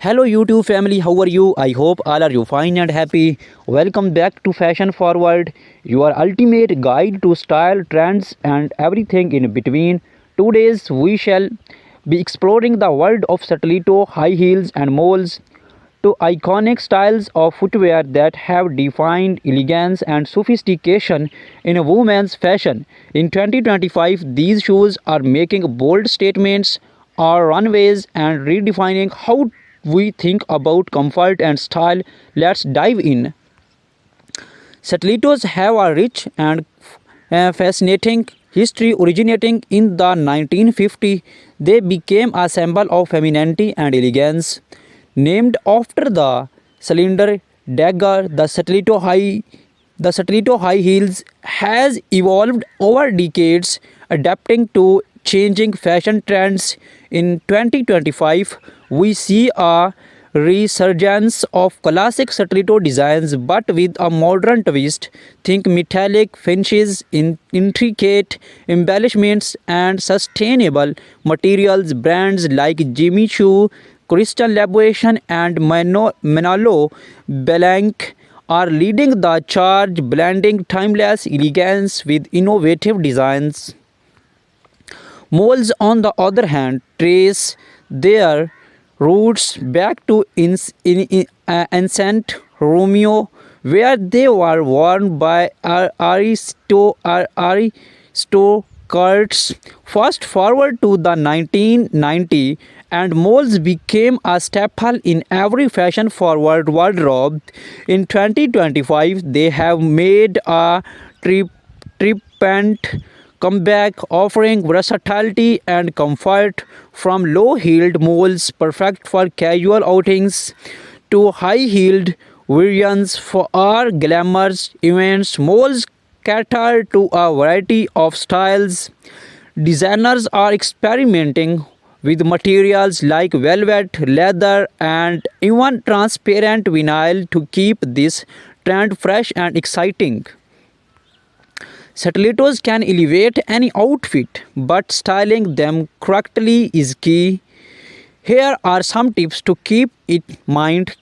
Hello YouTube family, how are you? I hope all are you fine and happy. Welcome back to Fashion Forward, your ultimate guide to style, trends and everything in between. Today we shall be exploring the world of stiletto, high heels and moles, two iconic styles of footwear that have defined elegance and sophistication in women's fashion. In 2025, these shoes are making bold statements on runways and redefining how we think about comfort and style. Let's dive in. Stilettos have a rich and fascinating history. Originating in the 1950s, they became a symbol of femininity and elegance. Named after the cylinder dagger, the stiletto high heels has evolved over decades, adapting to changing fashion trends. In 2025, we see a resurgence of classic stiletto designs but with a modern twist. Think metallic finishes, intricate embellishments, and sustainable materials. Brands like Jimmy Choo, Crystal Labuation, and Manolo Blanc are leading the charge, blending timeless elegance with innovative designs. Moles, on the other hand, trace their roots back to ancient Romeo, where they were worn by aristocrats. Fast forward to the 1990s, and moles became a staple in every fashion-forward wardrobe. In 2025, they have made a triumphant comeback, offering versatility and comfort. From low-heeled moles perfect for casual outings to high-heeled variants for our glamorous events, moles cater to a variety of styles. Designers are experimenting with materials like velvet, leather, and even transparent vinyl to keep this trend fresh and exciting. Stilettos can elevate any outfit, but styling them correctly is key. Here are some tips to keep in mind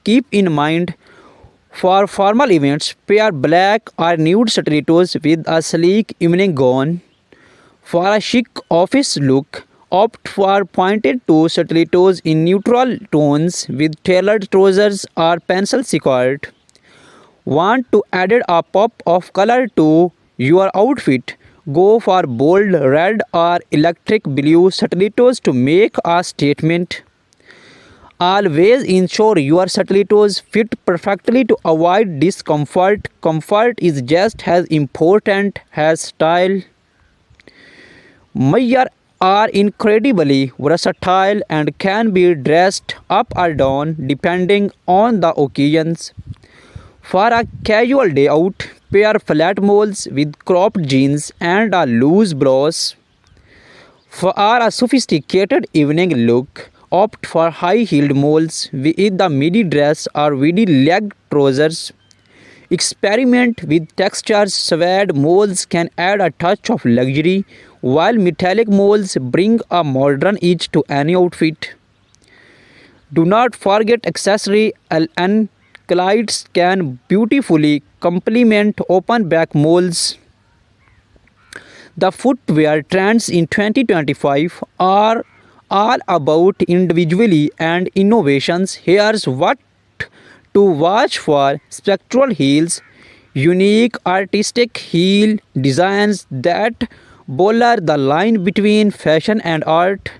for formal events. Pair black or nude stilettos with a sleek evening gown. For a chic office look, opt for pointed toe stilettos in neutral tones with tailored trousers or pencil skirt. Want to add a pop of color to your outfit? Go for bold red or electric blue stilettos to make a statement. Always ensure your stilettos fit perfectly to avoid discomfort. Comfort is just as important as style. Mayar are incredibly versatile and can be dressed up or down depending on the occasions. For a casual day out, pair flat moles with cropped jeans and a loose blouse. For a sophisticated evening look, opt for high-heeled moles with the midi dress or midi leg trousers. Experiment with textures. Suede moles can add a touch of luxury, while metallic moles bring a modern edge to any outfit. Do not forget accessory. Anklites can beautifully complement open back moles. The footwear trends in 2025 are all about individuality and innovations. Here's what to watch for: spectral heels, unique artistic heel designs that blur the line between fashion and art.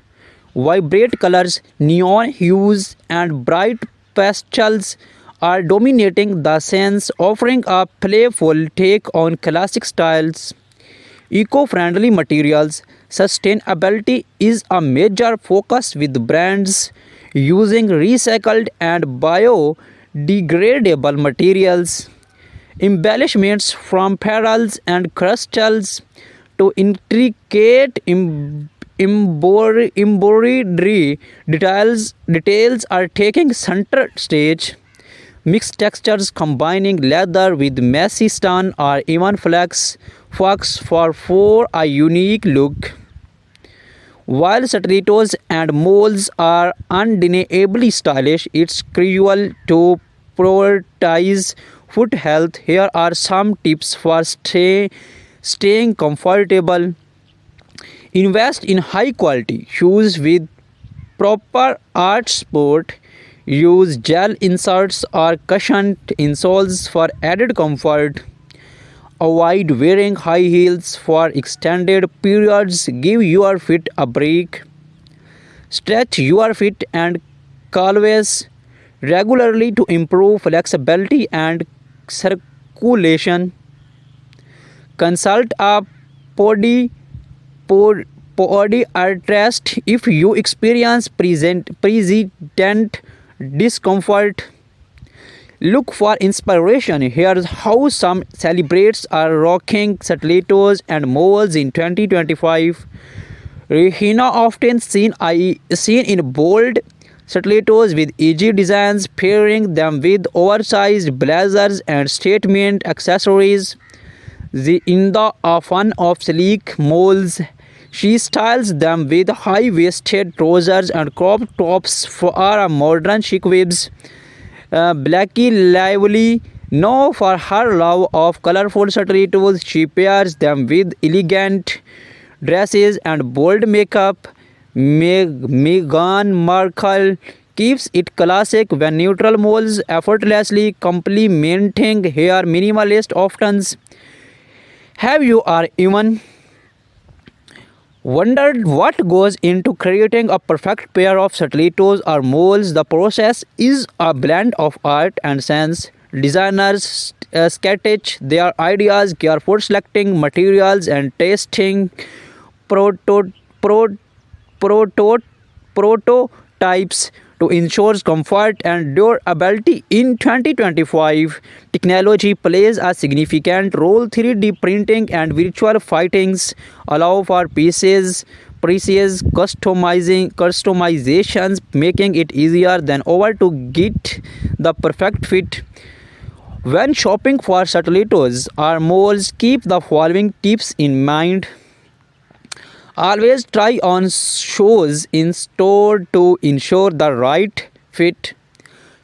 Vibrant colors, neon hues, and bright pastels are dominating the scenes, offering a playful take on classic styles. Eco-friendly materials. Sustainability is a major focus with brands using recycled and biodegradable materials. Embellishments from pearls and crystals to intricate embroidery details are taking center stage. Mixed textures combining leather with messy stone or even flax for a unique look. While stilettos and moles are undeniably stylish, it's crucial to prioritize foot health. Here are some tips for staying comfortable. Invest in high quality shoes with proper art support. Use gel inserts or cushioned insoles for added comfort. Avoid wearing high heels for extended periods. Give your feet a break. Stretch your feet and calves regularly to improve flexibility and circulation. Consult a podi, podiatrist if you experience persistent discomfort. Look for inspiration. Here's how some celebrities are rocking stilettos and moles in 2025. Rihanna often seen in bold stilettos with edgy designs, pairing them with oversized blazers and statement accessories. In the fun of sleek moles, she styles them with high-waisted trousers and crop tops for a modern chic vibes. Blackie Lively, known for her love of colorful stilettos, she pairs them with elegant dresses and bold makeup. Meghan Markle keeps it classic when neutral moles effortlessly complementing her minimalist options. Have you or even wondered what goes into creating a perfect pair of stilettos or moles? The process is a blend of art and science. Designers sketch their ideas, carefully selecting materials and testing proto- pro- proto- prototypes to ensure comfort and durability. In 2025, technology plays a significant role. 3D printing and virtual fittings allow for precise customizations, making it easier than ever to get the perfect fit. When shopping for stilettos or moles, keep the following tips in mind. Always try on shoes in store to ensure the right fit.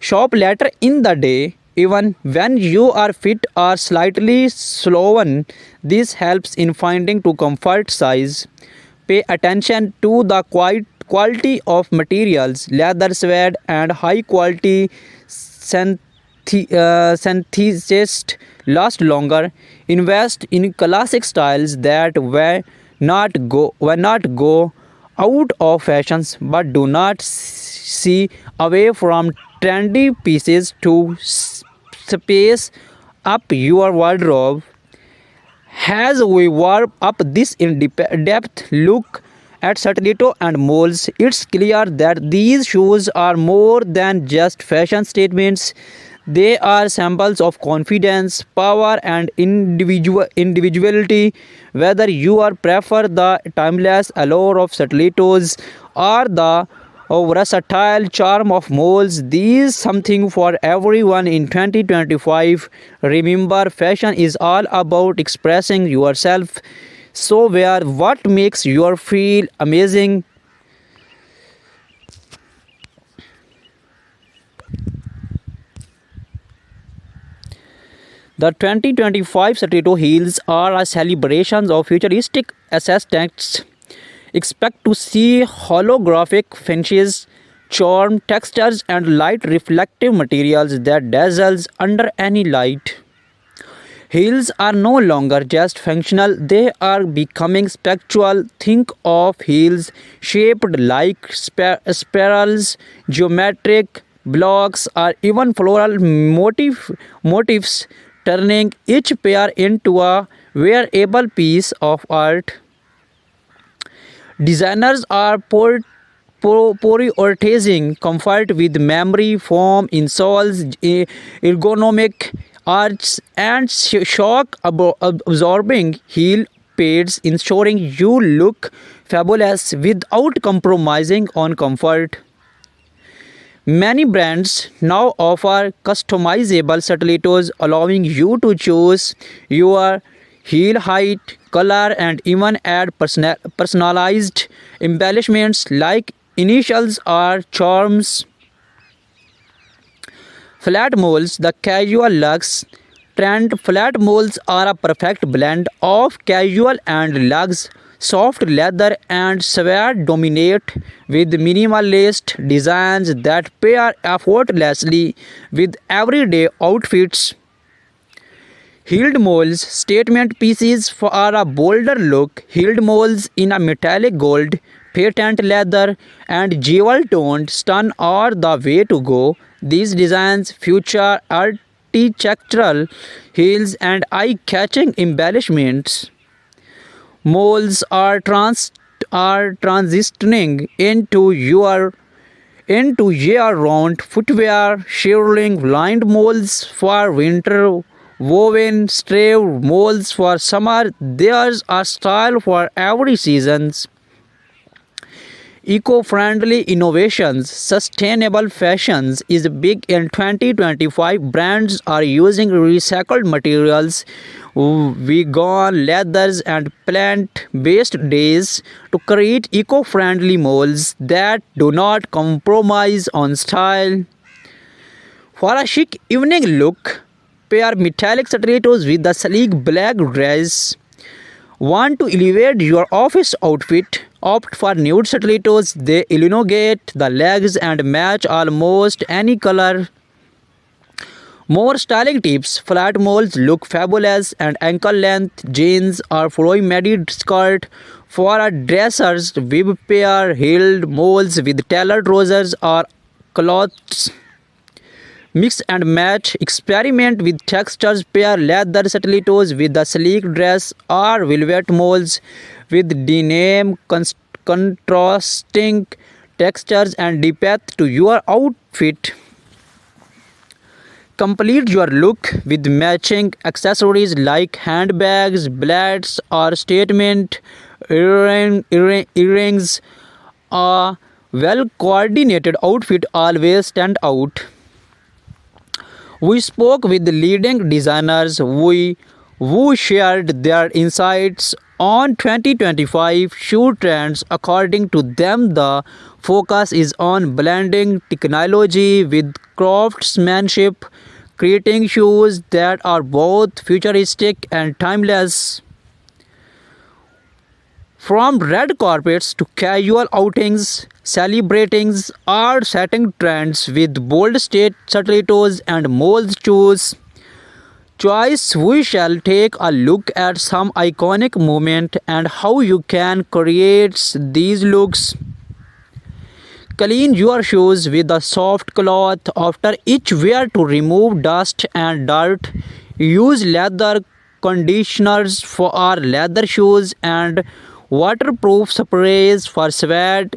Shop later in the day, even when your feet are slightly swollen. This helps in finding to comfort size. Pay attention to the quality of materials. Leather, suede, and high quality synthesists last longer. Invest in classic styles that will not go out of fashions, but do not see away from trendy pieces to space up your wardrobe. As we warm up this in-depth look at stiletto and moles, it's clear that these shoes are more than just fashion statements. They are symbols of confidence, power, and individuality. Whether you are prefer the timeless allure of stilettos or the versatile charm of moles, these something for everyone in 2025. Remember, fashion is all about expressing yourself. So wear what makes you feel amazing. The 2025 stiletto heels are a celebration of futuristic aesthetics. Expect to see holographic finishes, charm textures, and light reflective materials that dazzles under any light. Heels are no longer just functional, they are becoming spectral. Think of heels shaped like spirals, geometric blocks, or even floral motifs, turning each pair into a wearable piece of art. Designers are prioritizing comfort with memory foam insoles, ergonomic arches, and shock absorbing heel pads, ensuring you look fabulous without compromising on comfort. Many brands now offer customizable stilettos, allowing you to choose your heel height, color, and even add personalized embellishments like initials or charms. Flat moles, the casual luxe trend. Flat moles are a perfect blend of casual and luxe. Soft leather and suede dominate with minimalist designs that pair effortlessly with everyday outfits. Heeled moles, statement pieces for a bolder look. Heeled moles in a metallic gold, patent leather, and jewel toned stun are the way to go. These designs feature architectural heels and eye catching embellishments. Moles are transitioning into year-round footwear, shearling lined moles for winter, woven stave moles for summer. There's a style for every season. Eco-friendly innovations, sustainable fashions is big in 2025. Brands are using recycled materials, vegan leathers and plant-based dyes to create eco-friendly molds that do not compromise on style. For a chic evening look, pair metallic stilettos with the sleek black dress. Want to elevate your office outfit? Opt for nude stilettos. They elongate the legs and match almost any color. More styling tips. Flat moles look fabulous and ankle length jeans or flowy midi skirt. For a dressers, bib pair heeled moles with tailored trousers or cloths. Mix and match. Experiment with textures. Pair leather stilettos with the sleek dress or velvet moles with denim, contrasting textures and depth to your outfit. Complete your look with matching accessories like handbags, belts, or statement earrings. A well coordinated outfit always stand out. We spoke with leading designers who shared their insights on 2025 shoe trends. According to them, the focus is on blending technology with craftsmanship, creating shoes that are both futuristic and timeless. From red carpets to casual outings, celebrating or setting trends with bold state stilettos and mold shoes. Choice, we shall take a look at some iconic moments and how you can create these looks. Clean your shoes with a soft cloth after each wear to remove dust and dirt. Use leather conditioners for our leather shoes and waterproof sprays for sweat